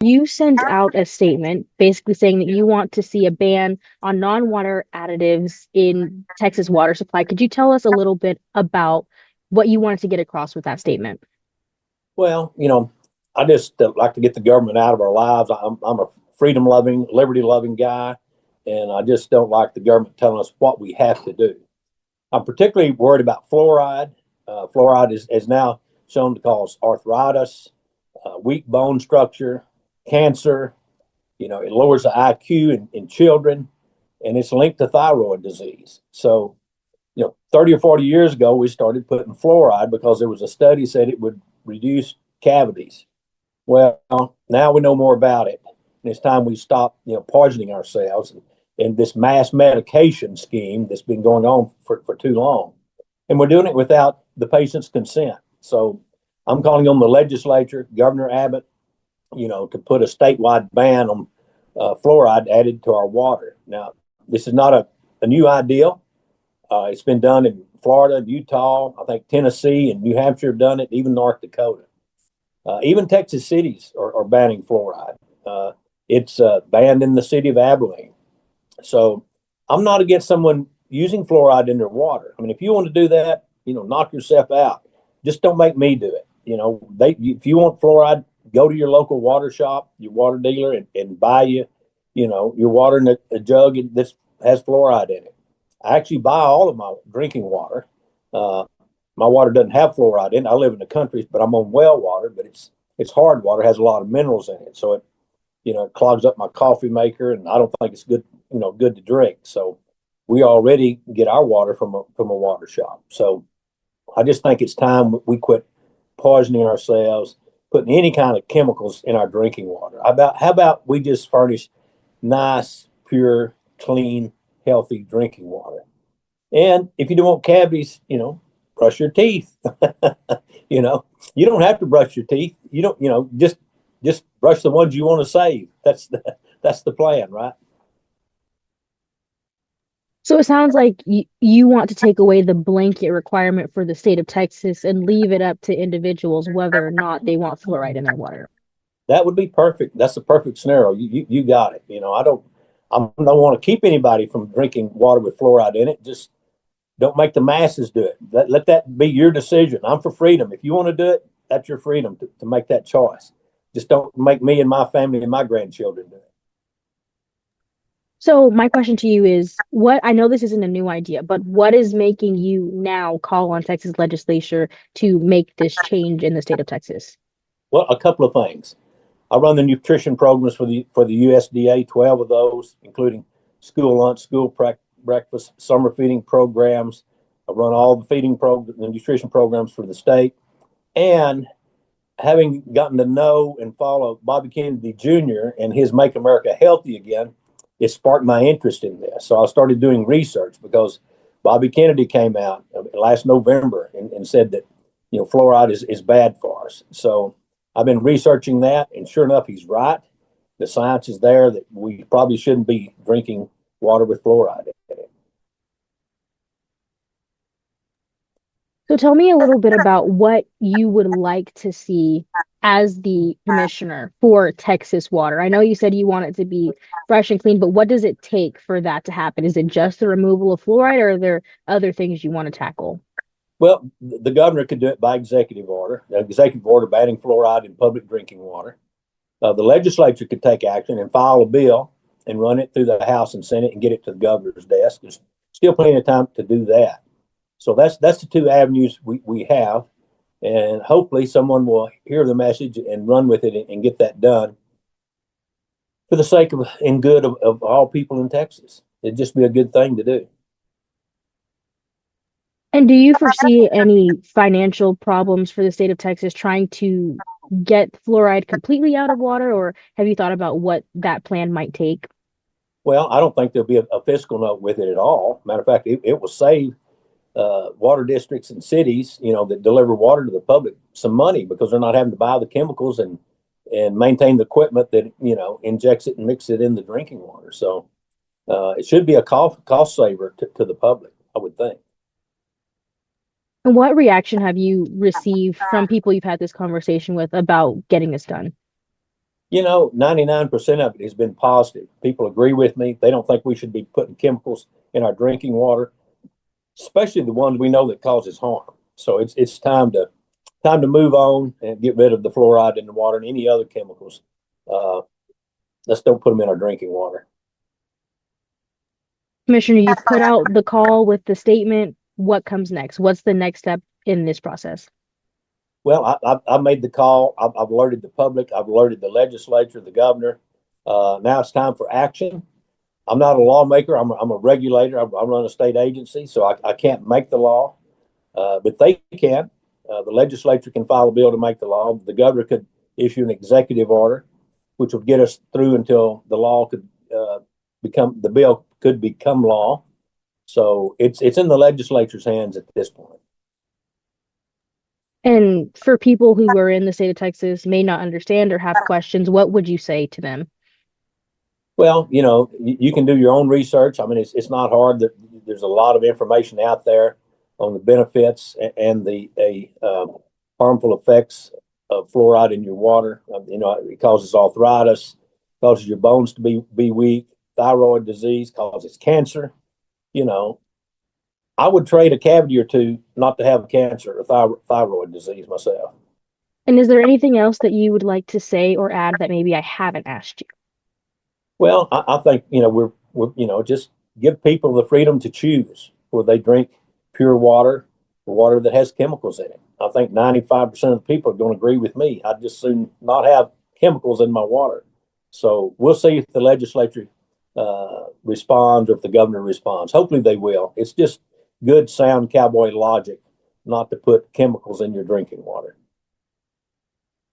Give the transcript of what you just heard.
You sent out a statement basically saying that you want to see a ban on non-water additives in Texas water supply. Could you tell us a little bit about what you wanted to get across with that statement? Well, I just like to get the government out of our lives. I'm a freedom loving, liberty loving guy, and I just don't like the government telling us what we have to do. I'm particularly worried about fluoride. Fluoride is now shown to cause arthritis, weak bone structure, cancer. It lowers the IQ in children, and it's linked to thyroid disease. So, 30 or 40 years ago, we started putting fluoride because there was a study said it would reduce cavities. Well, now we know more about it, and it's time we stop, poisoning ourselves and this mass medication scheme that's been going on for too long. And we're doing it without the patient's consent. So I'm calling on the legislature, Governor Abbott, to put a statewide ban on fluoride added to our water. Now, this is not a new idea. It's been done in Florida, Utah, I think Tennessee and New Hampshire have done it, even North Dakota. Even Texas cities are banning fluoride. It's banned in the city of Abilene. So I'm not against someone using fluoride in their water. I mean, if you want to do that, knock yourself out. Just don't make me do it. If you want fluoride, go to your local water shop, your water dealer, and buy your water in a jug that has fluoride in it. I actually buy all of my drinking water. My water doesn't have fluoride in it. I live in the country, but I'm on well water, but it's hard water, has a lot of minerals in it. So it clogs up my coffee maker, and I don't think it's good to drink. So we already get our water from a water shop. So I just think it's time we quit poisoning ourselves, putting any kind of chemicals in our drinking water. How about we just furnish nice, pure, clean, healthy drinking water? And if you don't want cavities, brush your teeth. You don't have to brush your teeth. You don't, just brush the ones you want to save. That's the plan, right? So it sounds like you want to take away the blanket requirement for the state of Texas and leave it up to individuals whether or not they want fluoride in their water. That would be perfect. That's the perfect scenario. You got it. I don't want to keep anybody from drinking water with fluoride in it. Just don't make the masses do it. Let that be your decision. I'm for freedom. If you want to do it, that's your freedom to make that choice. Just don't make me and my family and my grandchildren do it. So my question to you is, what I know this isn't a new idea, but what is making you now call on Texas legislature to make this change in the state of Texas? Well, a couple of things. I run the nutrition programs for the USDA, 12 of those, including school lunch, breakfast, summer feeding programs. I run all the nutrition programs for the state. And having gotten to know and follow Bobby Kennedy Jr. and his Make America Healthy Again, it sparked my interest in this. So I started doing research because Bobby Kennedy came out last November and said that, fluoride is bad for us. So I've been researching that, and sure enough, he's right. The science is there that we probably shouldn't be drinking water with fluoride in it. So tell me a little bit about what you would like to see as the commissioner for Texas water. I know you said you want it to be fresh and clean, but what does it take for that to happen? Is it just the removal of fluoride, or are there other things you want to tackle? Well, the governor could do it by executive order, banning fluoride in public drinking water. The legislature could take action and file a bill and run it through the House and Senate and get it to the governor's desk. There's still plenty of time to do that. So that's the two avenues we have. And hopefully someone will hear the message and run with it and get that done for the sake of and good of all people in Texas. It'd just be a good thing to do. And do you foresee any financial problems for the state of Texas trying to get fluoride completely out of water, or have you thought about what that plan might take? Well, I don't think there'll be a fiscal note with it at all. Matter of fact, it will save water districts and cities, that deliver water to the public some money because they're not having to buy the chemicals and maintain the equipment that, injects it and mixes it in the drinking water. So it should be a cost saver to the public, I would think. And what reaction have you received from people you've had this conversation with about getting this done? You know, 99% of it has been positive. People agree with me. They don't think we should be putting chemicals in our drinking water, especially the ones we know that causes harm. So it's time to move on and get rid of the fluoride in the water and any other chemicals. Uh, let's don't put them in our drinking water. Commissioner, you put out the call with the statement. What comes next? What's the next step in this process? Well, I made the call. I've alerted the public. I've alerted the legislature, the governor. Now it's time for action. I'm not a lawmaker. I'm a regulator. I run a state agency, so I can't make the law, but they can. The legislature can file a bill to make the law. The governor could issue an executive order, which would get us through until the law could the bill could become law. So it's in the legislature's hands at this point. And for people who are in the state of Texas may not understand or have questions, what would you say to them? Well, you know, you can do your own research. I mean, it's not hard. There's a lot of information out there on the benefits and the harmful effects of fluoride in your water. You know, it causes arthritis, causes your bones to be weak, thyroid disease, causes cancer. You know, I would trade a cavity or two not to have cancer or thyroid disease myself. And is there anything else that you would like to say or add that maybe I haven't asked you? Well, I think, you know, we're, you know, just give people the freedom to choose where they drink pure water or water that has chemicals in it. I think 95% of the people are going to agree with me. I'd just soon not have chemicals in my water. So we'll see if the legislature responds or if the governor responds. Hopefully they will. It's just good, sound cowboy logic not to put chemicals in your drinking water.